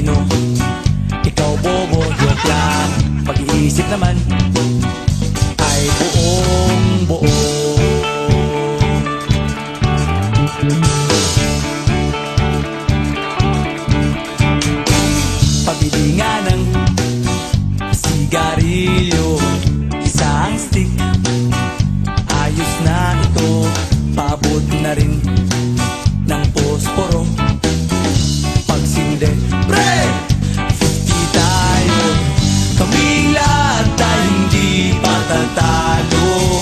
talino. Ikaw bobo, joke lang. Pag-iisip naman ay buong buo. Pabili nga ng sigarilyo, isang stick, ayos na ito. Paabot na rin ng posporo. Pagsinde, pre! 50 tayo. Kaming lahat ay hindi patatalo.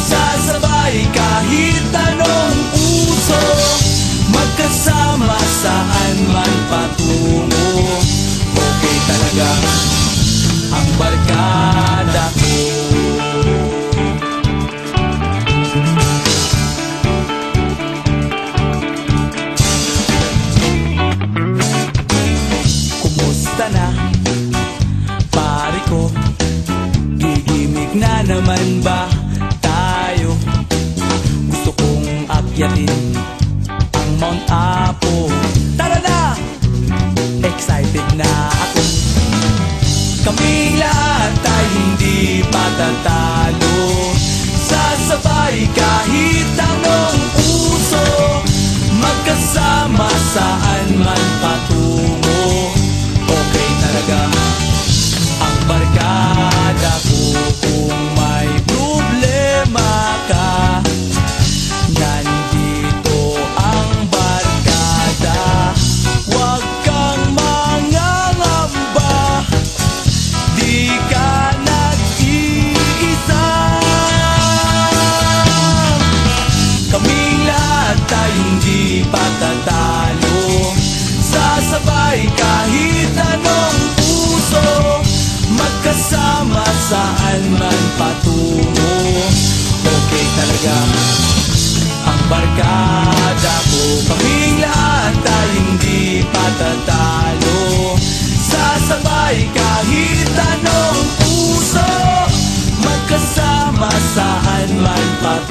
Sasabay kahit anong uso, magkasama saan man patungo. Okay talaga ang barkada ko. Kumusta na, pare ko? Gigimik na naman ba tayo? Gusto kong akyatin ang Mount Apo. Tara na! Excited na ako. Kaming lahat ay hindi patatalo. Sasabay kahit anong uso, magkasama saan man patungo. Okay talaga ang barkada ko. Kung may problema ka, nandito ang barkada. Huwag kang mangangamba, di ka nag-iisa. Kaming lahat ay hindi patatalo. Sasabay kahit anong puso, magkasama saan man patungo. Okay talaga ang barkada ko. Kaming lahat ay hindi patatalo. Sasabay kahit anong puso, magkasama saan man patungo.